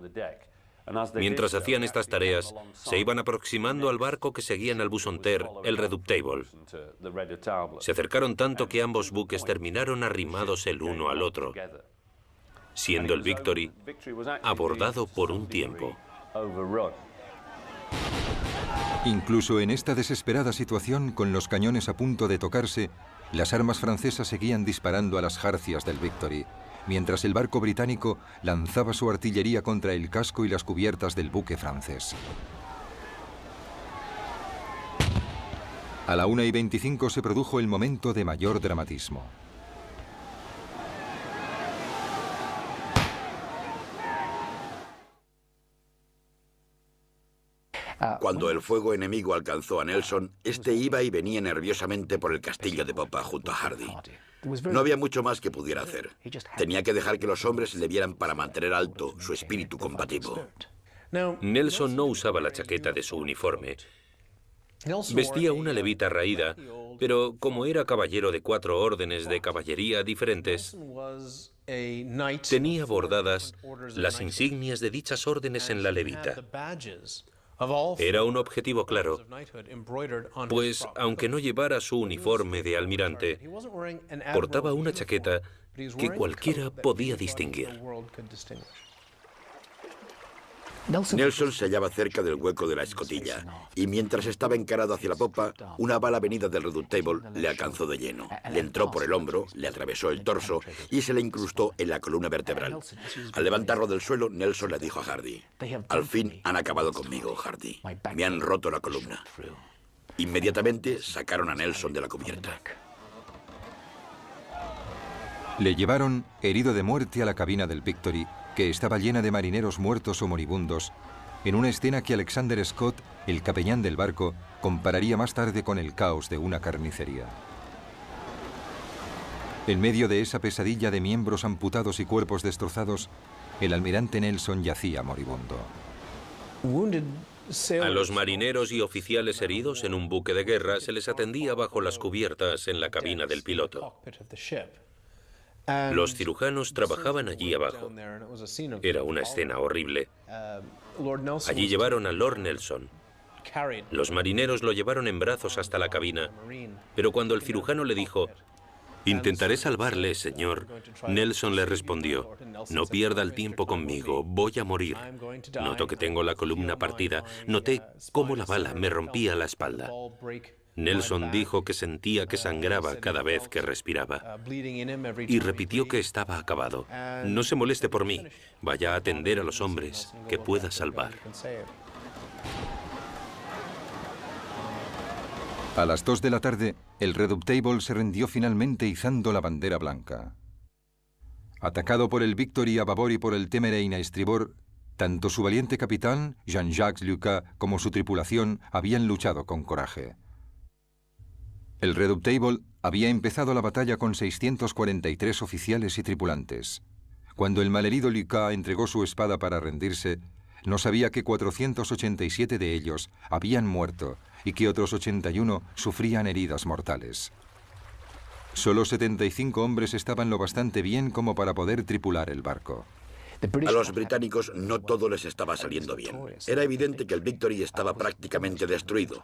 Mientras hacían estas tareas, se iban aproximando al barco que seguían al Bucentaure, el Redoutable. Se acercaron tanto que ambos buques terminaron arrimados el uno al otro, siendo el Victory abordado por un tiempo. Incluso en esta desesperada situación, con los cañones a punto de tocarse, las armas francesas seguían disparando a las jarcias del Victory, mientras el barco británico lanzaba su artillería contra el casco y las cubiertas del buque francés. A la 1:25 se produjo el momento de mayor dramatismo. Cuando el fuego enemigo alcanzó a Nelson, este iba y venía nerviosamente por el castillo de popa junto a Hardy. No había mucho más que pudiera hacer. Tenía que dejar que los hombres le vieran para mantener alto su espíritu combativo. Nelson no usaba la chaqueta de su uniforme. Vestía una levita raída, pero como era caballero de 4 órdenes de caballería diferentes, tenía bordadas las insignias de dichas órdenes en la levita. Era un objetivo claro, pues aunque no llevara su uniforme de almirante, portaba una chaqueta que cualquiera podía distinguir. Nelson se hallaba cerca del hueco de la escotilla, y mientras estaba encarado hacia la popa, una bala venida del Redoutable le alcanzó de lleno. Le entró por el hombro, le atravesó el torso y se le incrustó en la columna vertebral. Al levantarlo del suelo, Nelson le dijo a Hardy: «Al fin han acabado conmigo, Hardy. Me han roto la columna». Inmediatamente sacaron a Nelson de la cubierta. Le llevaron, herido de muerte, a la cabina del Victory, que estaba llena de marineros muertos o moribundos, en una escena que Alexander Scott, el capellán del barco, compararía más tarde con el caos de una carnicería. En medio de esa pesadilla de miembros amputados y cuerpos destrozados, el almirante Nelson yacía moribundo. A los marineros y oficiales heridos en un buque de guerra se les atendía bajo las cubiertas en la cabina del piloto. Los cirujanos trabajaban allí abajo. Era una escena horrible. Allí llevaron a Lord Nelson. Los marineros lo llevaron en brazos hasta la cabina, pero cuando el cirujano le dijo: Intentaré salvarle, señor. Nelson le respondió, no pierda el tiempo conmigo, voy a morir. Noto que tengo la columna partida. Noté cómo la bala me rompía la espalda. Nelson dijo que sentía que sangraba cada vez que respiraba. Y repitió que estaba acabado. No se moleste por mí. Vaya a atender a los hombres que pueda salvar. A las 2 de la tarde, el Redoutable se rindió finalmente izando la bandera blanca. Atacado por el Victory a babor y por el Temerein a estribor, tanto su valiente capitán, Jean-Jacques Lucas, como su tripulación habían luchado con coraje. El Redoutable había empezado la batalla con 643 oficiales y tripulantes. Cuando el malherido Lucas entregó su espada para rendirse, no sabía que 487 de ellos habían muerto y que otros 81 sufrían heridas mortales. Solo 75 hombres estaban lo bastante bien como para poder tripular el barco. A los británicos no todo les estaba saliendo bien. Era evidente que el Victory estaba prácticamente destruido.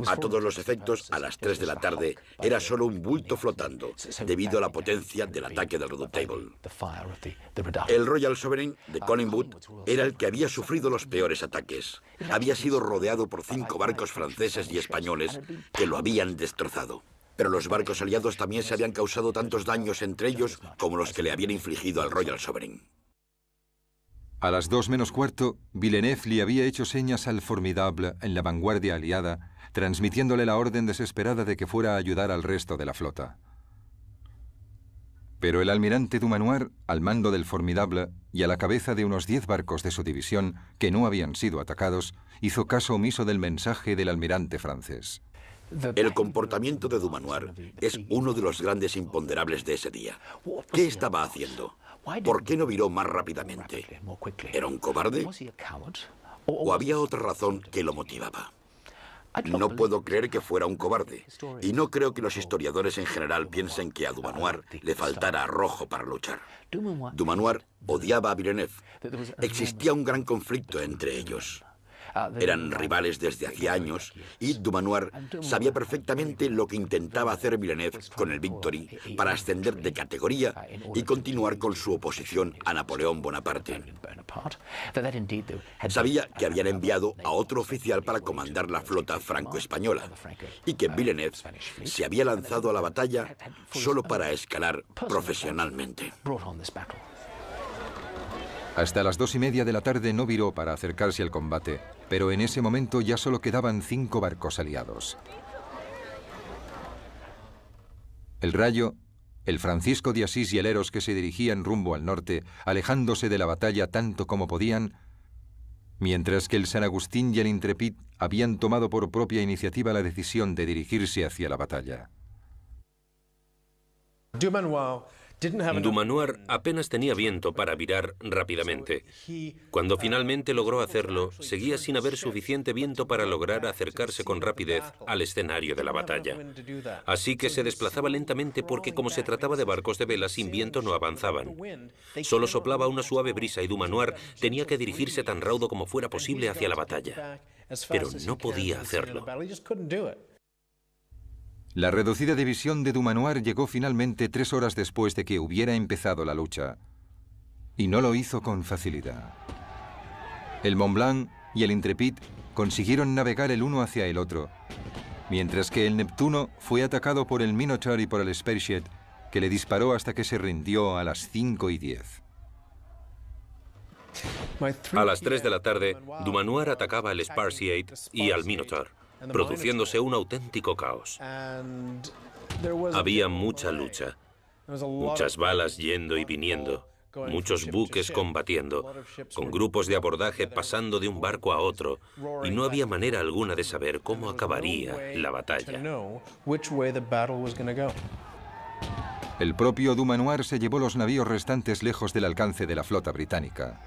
A todos los efectos, a las 3 de la tarde, era solo un bulto flotando, debido a la potencia del ataque del Redoutable. El Royal Sovereign de Collingwood era el que había sufrido los peores ataques. Había sido rodeado por 5 barcos franceses y españoles que lo habían destrozado. Pero los barcos aliados también se habían causado tantos daños entre ellos como los que le habían infligido al Royal Sovereign. A las 2 menos cuarto, Villeneuve le había hecho señas al Formidable en la vanguardia aliada, transmitiéndole la orden desesperada de que fuera a ayudar al resto de la flota. Pero el almirante Dumanoir, al mando del Formidable y a la cabeza de unos 10 barcos de su división que no habían sido atacados, hizo caso omiso del mensaje del almirante francés. El comportamiento de Dumanoir es uno de los grandes imponderables de ese día. ¿Qué estaba haciendo? ¿Por qué no viró más rápidamente? ¿Era un cobarde? ¿O había otra razón que lo motivaba? No puedo creer que fuera un cobarde. Y no creo que los historiadores en general piensen que a Dumanoir le faltara arrojo para luchar. Dumanoir odiaba a Villeneuve. Existía un gran conflicto entre ellos. Eran rivales desde hacía años y Dumanoir sabía perfectamente lo que intentaba hacer Villeneuve con el Victory para ascender de categoría y continuar con su oposición a Napoleón Bonaparte. Sabía que habían enviado a otro oficial para comandar la flota franco-española y que Villeneuve se había lanzado a la batalla solo para escalar profesionalmente. Hasta las 2:30 de la tarde no viró para acercarse al combate, pero en ese momento ya solo quedaban 5 barcos aliados. El Rayo, el Francisco de Asís y el Eros, que se dirigían rumbo al norte, alejándose de la batalla tanto como podían, mientras que el San Agustín y el Intrepid habían tomado por propia iniciativa la decisión de dirigirse hacia la batalla. Dumanoir apenas tenía viento para virar rápidamente. Cuando finalmente logró hacerlo, seguía sin haber suficiente viento para lograr acercarse con rapidez al escenario de la batalla. Así que se desplazaba lentamente porque, como se trataba de barcos de vela, sin viento no avanzaban. Solo soplaba una suave brisa y Dumanoir tenía que dirigirse tan raudo como fuera posible hacia la batalla. Pero no podía hacerlo. La reducida división de Dumanoir llegó finalmente 3 horas después de que hubiera empezado la lucha. Y no lo hizo con facilidad. El Mont Blanc y el Intrepid consiguieron navegar el uno hacia el otro, mientras que el Neptuno fue atacado por el Minotaur y por el Spearhead, que le disparó hasta que se rindió a las 5:10. A las 3 de la tarde, Dumanoir atacaba al Spearhead y al Minotaur, produciéndose un auténtico caos. Había mucha lucha, muchas balas yendo y viniendo, muchos buques combatiendo, con grupos de abordaje pasando de un barco a otro, y no había manera alguna de saber cómo acabaría la batalla. El propio Dumanoir se llevó los navíos restantes lejos del alcance de la flota británica.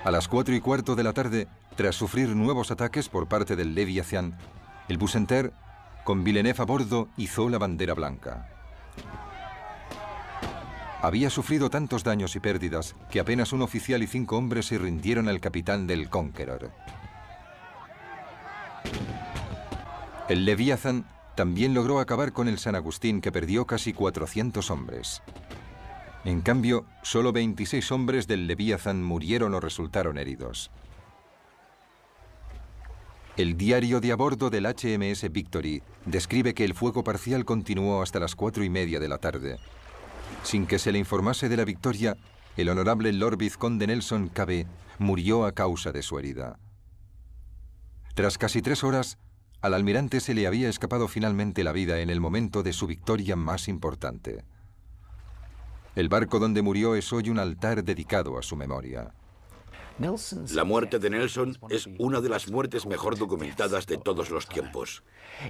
A las 4:15 de la tarde, tras sufrir nuevos ataques por parte del Leviathan, el Bucentaure, con Villeneuve a bordo, izó la bandera blanca. Había sufrido tantos daños y pérdidas que apenas un oficial y 5 hombres se rindieron al capitán del Conqueror. El Leviathan también logró acabar con el San Agustín, que perdió casi 400 hombres. En cambio, solo 26 hombres del Leviathan murieron o resultaron heridos. El diario de a bordo del HMS Victory describe que el fuego parcial continuó hasta las 4:30 de la tarde. Sin que se le informase de la victoria, el honorable Lord Vizconde Nelson Cabe murió a causa de su herida. Tras casi 3 horas, al almirante se le había escapado finalmente la vida en el momento de su victoria más importante. El barco donde murió es hoy un altar dedicado a su memoria. La muerte de Nelson es una de las muertes mejor documentadas de todos los tiempos.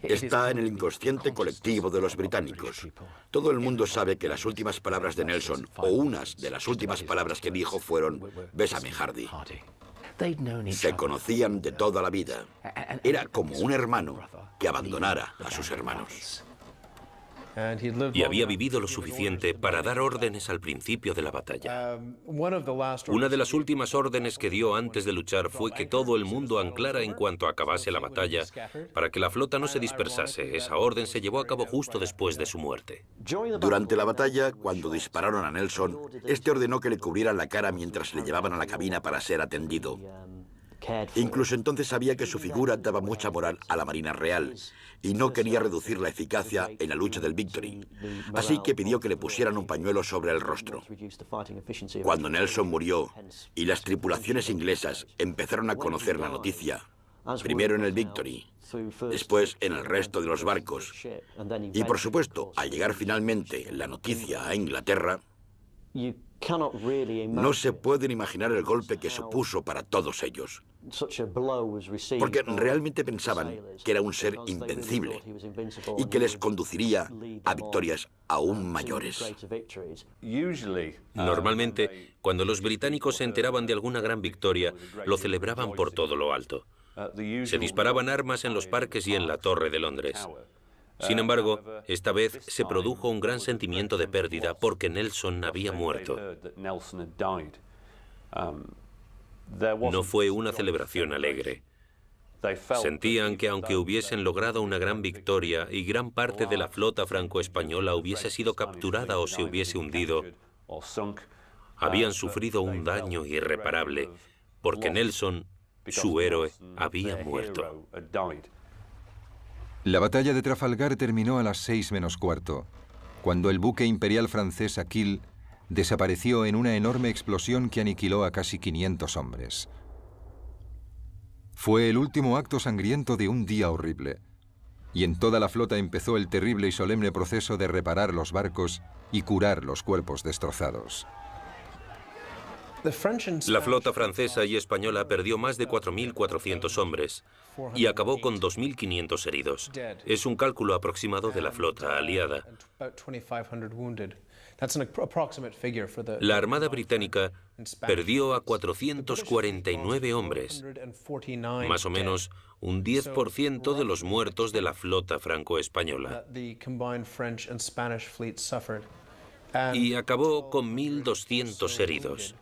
Está en el inconsciente colectivo de los británicos. Todo el mundo sabe que las últimas palabras de Nelson, o unas de las últimas palabras que dijo, fueron «Bésame, Hardy». Se conocían de toda la vida. Era como un hermano que abandonara a sus hermanos. Y había vivido lo suficiente para dar órdenes al principio de la batalla. Una de las últimas órdenes que dio antes de luchar fue que todo el mundo anclara en cuanto acabase la batalla, para que la flota no se dispersase. Esa orden se llevó a cabo justo después de su muerte. Durante la batalla, cuando dispararon a Nelson, este ordenó que le cubrieran la cara mientras le llevaban a la cabina para ser atendido. Incluso entonces sabía que su figura daba mucha moral a la Marina Real y no quería reducir la eficacia en la lucha del Victory. Así que pidió que le pusieran un pañuelo sobre el rostro. Cuando Nelson murió y las tripulaciones inglesas empezaron a conocer la noticia, primero en el Victory, después en el resto de los barcos, y por supuesto, al llegar finalmente la noticia a Inglaterra, no se pueden imaginar el golpe que supuso para todos ellos, porque realmente pensaban que era un ser invencible y que les conduciría a victorias aún mayores. Normalmente, cuando los británicos se enteraban de alguna gran victoria, lo celebraban por todo lo alto. Se disparaban armas en los parques y en la Torre de Londres. Sin embargo, esta vez se produjo un gran sentimiento de pérdida porque Nelson había muerto. No fue una celebración alegre. Sentían que aunque hubiesen logrado una gran victoria y gran parte de la flota franco-española hubiese sido capturada o se hubiese hundido, habían sufrido un daño irreparable porque Nelson, su héroe, había muerto. La batalla de Trafalgar terminó a las 6:15, cuando el buque imperial francés Aquile desapareció en una enorme explosión que aniquiló a casi 500 hombres. Fue el último acto sangriento de un día horrible, y en toda la flota empezó el terrible y solemne proceso de reparar los barcos y curar los cuerpos destrozados. La flota francesa y española perdió más de 4.400 hombres y acabó con 2.500 heridos. Es un cálculo aproximado de la flota aliada. La Armada Británica perdió a 449 hombres, más o menos un 10% de los muertos de la flota franco-española. Y acabó con 1.200 heridos.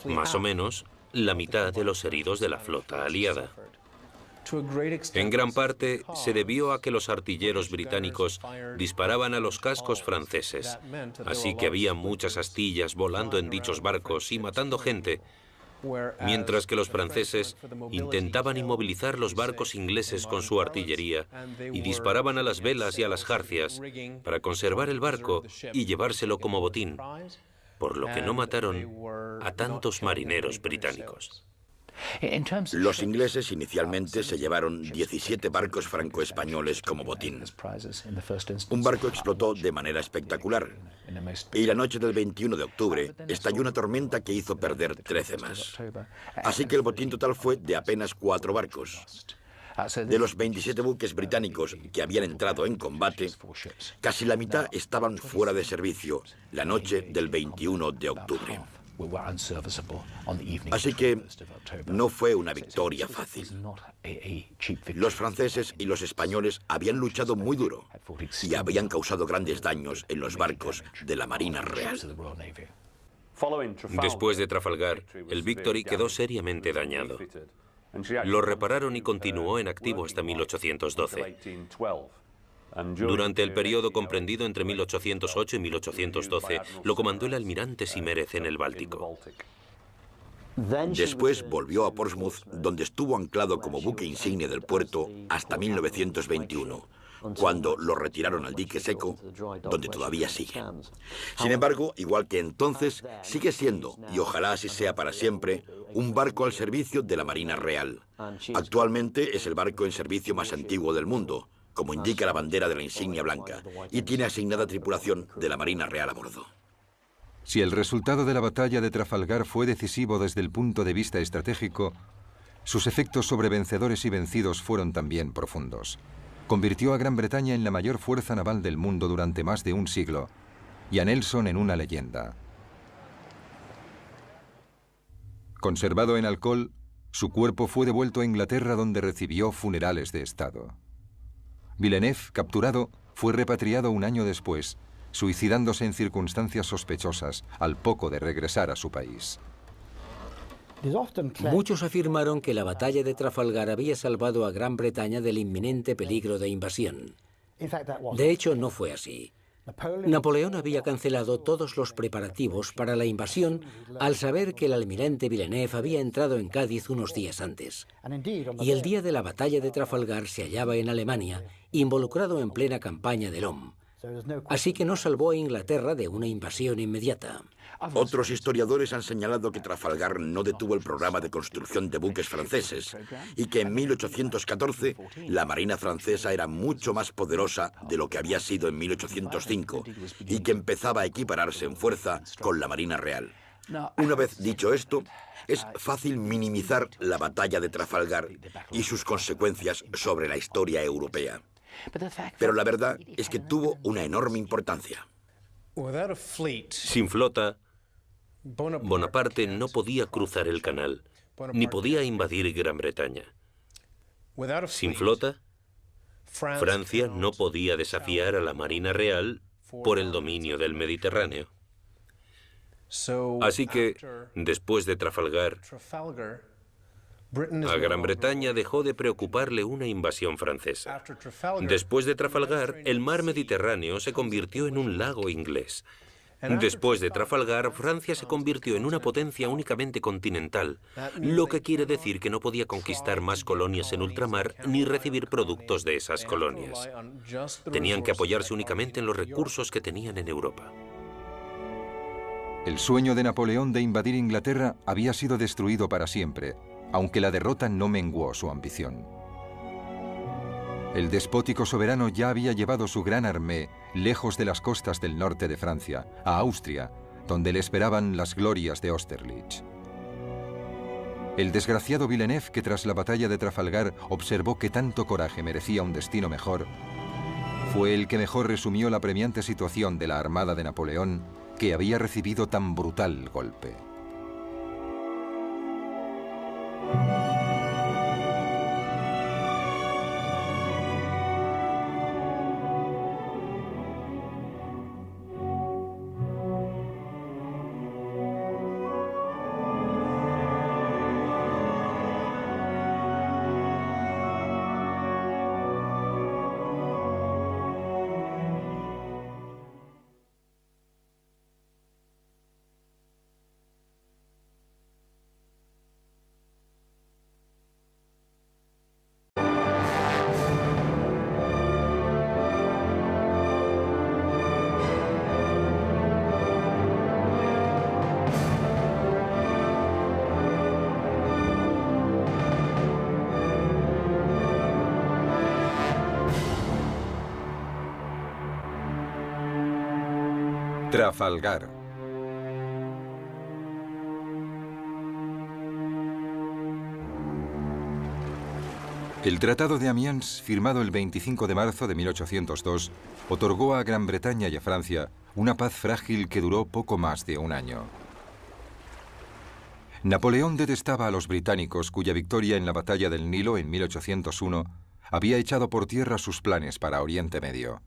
Más o menos la mitad de los heridos de la flota aliada. En gran parte se debió a que los artilleros británicos disparaban a los cascos franceses, así que había muchas astillas volando en dichos barcos y matando gente, mientras que los franceses intentaban inmovilizar los barcos ingleses con su artillería y disparaban a las velas y a las jarcias para conservar el barco y llevárselo como botín, por lo que no mataron a tantos marineros británicos. Los ingleses inicialmente se llevaron 17 barcos franco-españoles como botín. Un barco explotó de manera espectacular y la noche del 21 de octubre estalló una tormenta que hizo perder 13 más. Así que el botín total fue de apenas 4 barcos. De los 27 buques británicos que habían entrado en combate, casi la mitad estaban fuera de servicio la noche del 21 de octubre. Así que no fue una victoria fácil. Los franceses y los españoles habían luchado muy duro y habían causado grandes daños en los barcos de la Marina Real. Después de Trafalgar, el Victory quedó seriamente dañado. Lo repararon y continuó en activo hasta 1812. Durante el periodo comprendido entre 1808 y 1812, lo comandó el almirante Simérez en el Báltico. Después volvió a Portsmouth, donde estuvo anclado como buque insignia del puerto hasta 1921, cuando lo retiraron al dique seco, donde todavía sigue. Sin embargo, igual que entonces, sigue siendo, y ojalá así sea para siempre, un barco al servicio de la Marina Real. Actualmente es el barco en servicio más antiguo del mundo, como indica la bandera de la insignia blanca, y tiene asignada tripulación de la Marina Real a bordo. Si el resultado de la batalla de Trafalgar fue decisivo desde el punto de vista estratégico, sus efectos sobre vencedores y vencidos fueron también profundos. Convirtió a Gran Bretaña en la mayor fuerza naval del mundo durante más de un siglo, y a Nelson en una leyenda. Conservado en Alcoll, su cuerpo fue devuelto a Inglaterra, donde recibió funerales de Estado. Villeneuve, capturado, fue repatriado un año después, suicidándose en circunstancias sospechosas al poco de regresar a su país. Muchos afirmaron que la batalla de Trafalgar había salvado a Gran Bretaña del inminente peligro de invasión. De hecho, no fue así. Napoleón había cancelado todos los preparativos para la invasión al saber que el almirante Villeneuve había entrado en Cádiz unos días antes. Y el día de la batalla de Trafalgar se hallaba en Alemania, involucrado en plena campaña de Lom. Así que no salvó a Inglaterra de una invasión inmediata. Otros historiadores han señalado que Trafalgar no detuvo el programa de construcción de buques franceses y que en 1814 la marina francesa era mucho más poderosa de lo que había sido en 1805 y que empezaba a equipararse en fuerza con la Marina Real. Una vez dicho esto, es fácil minimizar la batalla de Trafalgar y sus consecuencias sobre la historia europea. Pero la verdad es que tuvo una enorme importancia. Sin flota, Bonaparte no podía cruzar el canal, ni podía invadir Gran Bretaña. Sin flota, Francia no podía desafiar a la Marina Real por el dominio del Mediterráneo. Así que, después de Trafalgar, a Gran Bretaña dejó de preocuparle una invasión francesa. Después de Trafalgar, el mar Mediterráneo se convirtió en un lago inglés. Después de Trafalgar, Francia se convirtió en una potencia únicamente continental, lo que quiere decir que no podía conquistar más colonias en ultramar ni recibir productos de esas colonias. Tenían que apoyarse únicamente en los recursos que tenían en Europa. El sueño de Napoleón de invadir Inglaterra había sido destruido para siempre, aunque la derrota no menguó su ambición. El despótico soberano ya había llevado su gran armée lejos de las costas del norte de Francia, a Austria, donde le esperaban las glorias de Austerlitz. El desgraciado Villeneuve, que tras la batalla de Trafalgar observó que tanto coraje merecía un destino mejor, fue el que mejor resumió la apremiante situación de la armada de Napoleón, que había recibido tan brutal golpe. Trafalgar. El Tratado de Amiens, firmado el 25 de marzo de 1802, otorgó a Gran Bretaña y a Francia una paz frágil que duró poco más de un año. Napoleón detestaba a los británicos, cuya victoria en la batalla del Nilo en 1801 había echado por tierra sus planes para Oriente Medio.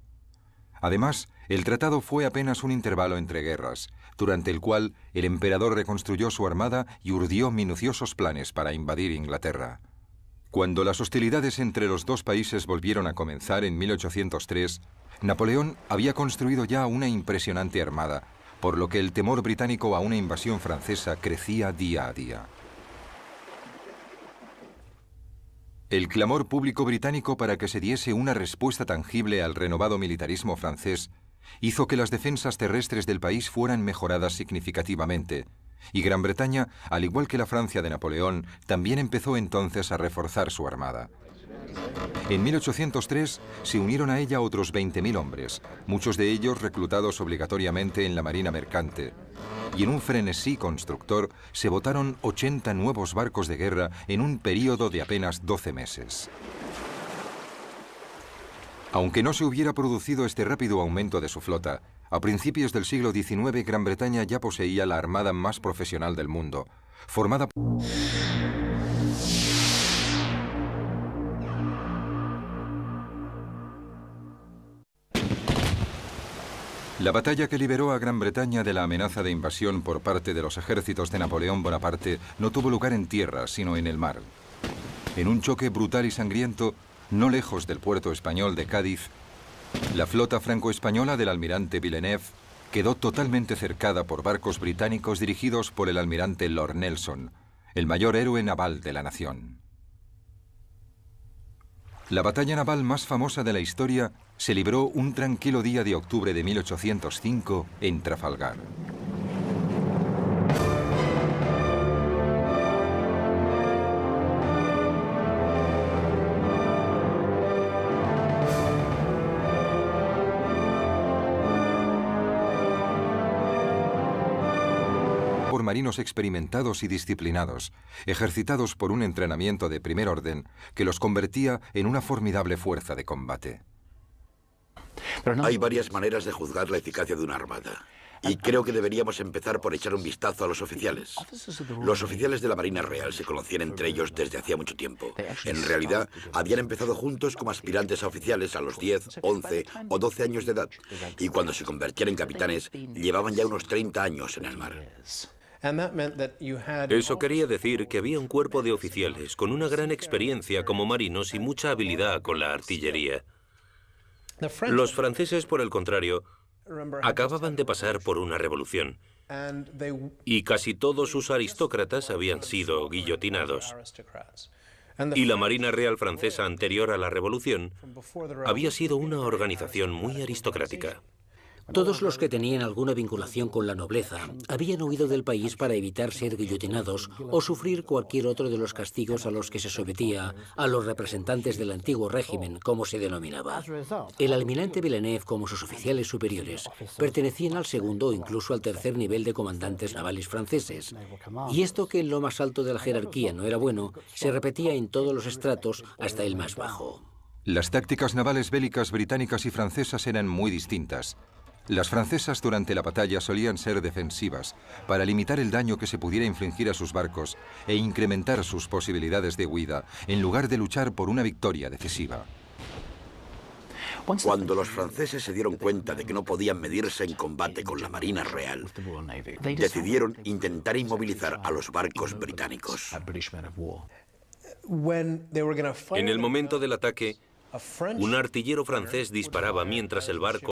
Además, el tratado fue apenas un intervalo entre guerras, durante el cual el emperador reconstruyó su armada y urdió minuciosos planes para invadir Inglaterra. Cuando las hostilidades entre los dos países volvieron a comenzar en 1803, Napoleón había construido ya una impresionante armada, por lo que el temor británico a una invasión francesa crecía día a día. El clamor público británico para que se diese una respuesta tangible al renovado militarismo francés hizo que las defensas terrestres del país fueran mejoradas significativamente, y Gran Bretaña, al igual que la Francia de Napoleón, también empezó entonces a reforzar su armada. En 1803 se unieron a ella otros 20.000 hombres, muchos de ellos reclutados obligatoriamente en la marina mercante, y en un frenesí constructor se botaron 80 nuevos barcos de guerra en un período de apenas 12 meses. Aunque no se hubiera producido este rápido aumento de su flota, a principios del siglo XIX Gran Bretaña ya poseía la armada más profesional del mundo, formada por... La batalla que liberó a Gran Bretaña de la amenaza de invasión por parte de los ejércitos de Napoleón Bonaparte no tuvo lugar en tierra, sino en el mar. En un choque brutal y sangriento, no lejos del puerto español de Cádiz, la flota franco-española del almirante Villeneuve quedó totalmente cercada por barcos británicos dirigidos por el almirante Lord Nelson, el mayor héroe naval de la nación. La batalla naval más famosa de la historia se libró un tranquilo día de octubre de 1805 en Trafalgar. Por marinos experimentados y disciplinados, ejercitados por un entrenamiento de primer orden que los convertía en una formidable fuerza de combate. Hay varias maneras de juzgar la eficacia de una armada. Y creo que deberíamos empezar por echar un vistazo a los oficiales. Los oficiales de la Marina Real se conocían entre ellos desde hacía mucho tiempo. En realidad, habían empezado juntos como aspirantes a oficiales a los 10, 11 o 12 años de edad. Y cuando se convertían en capitanes, llevaban ya unos 30 años en el mar. Eso quería decir que había un cuerpo de oficiales con una gran experiencia como marinos y mucha habilidad con la artillería. Los franceses, por el contrario, acababan de pasar por una revolución y casi todos sus aristócratas habían sido guillotinados. Y la Marina Real Francesa anterior a la revolución había sido una organización muy aristocrática. Todos los que tenían alguna vinculación con la nobleza habían huido del país para evitar ser guillotinados o sufrir cualquier otro de los castigos a los que se sometía a los representantes del antiguo régimen, como se denominaba. El almirante Villeneuve, como sus oficiales superiores, pertenecían al segundo o incluso al tercer nivel de comandantes navales franceses. Y esto, que en lo más alto de la jerarquía no era bueno, se repetía en todos los estratos hasta el más bajo. Las tácticas navales bélicas británicas y francesas eran muy distintas. Las francesas durante la batalla solían ser defensivas, para limitar el daño que se pudiera infligir a sus barcos e incrementar sus posibilidades de huida, en lugar de luchar por una victoria decisiva. Cuando los franceses se dieron cuenta de que no podían medirse en combate con la Marina Real, decidieron intentar inmovilizar a los barcos británicos. En el momento del ataque, un artillero francés disparaba mientras el barco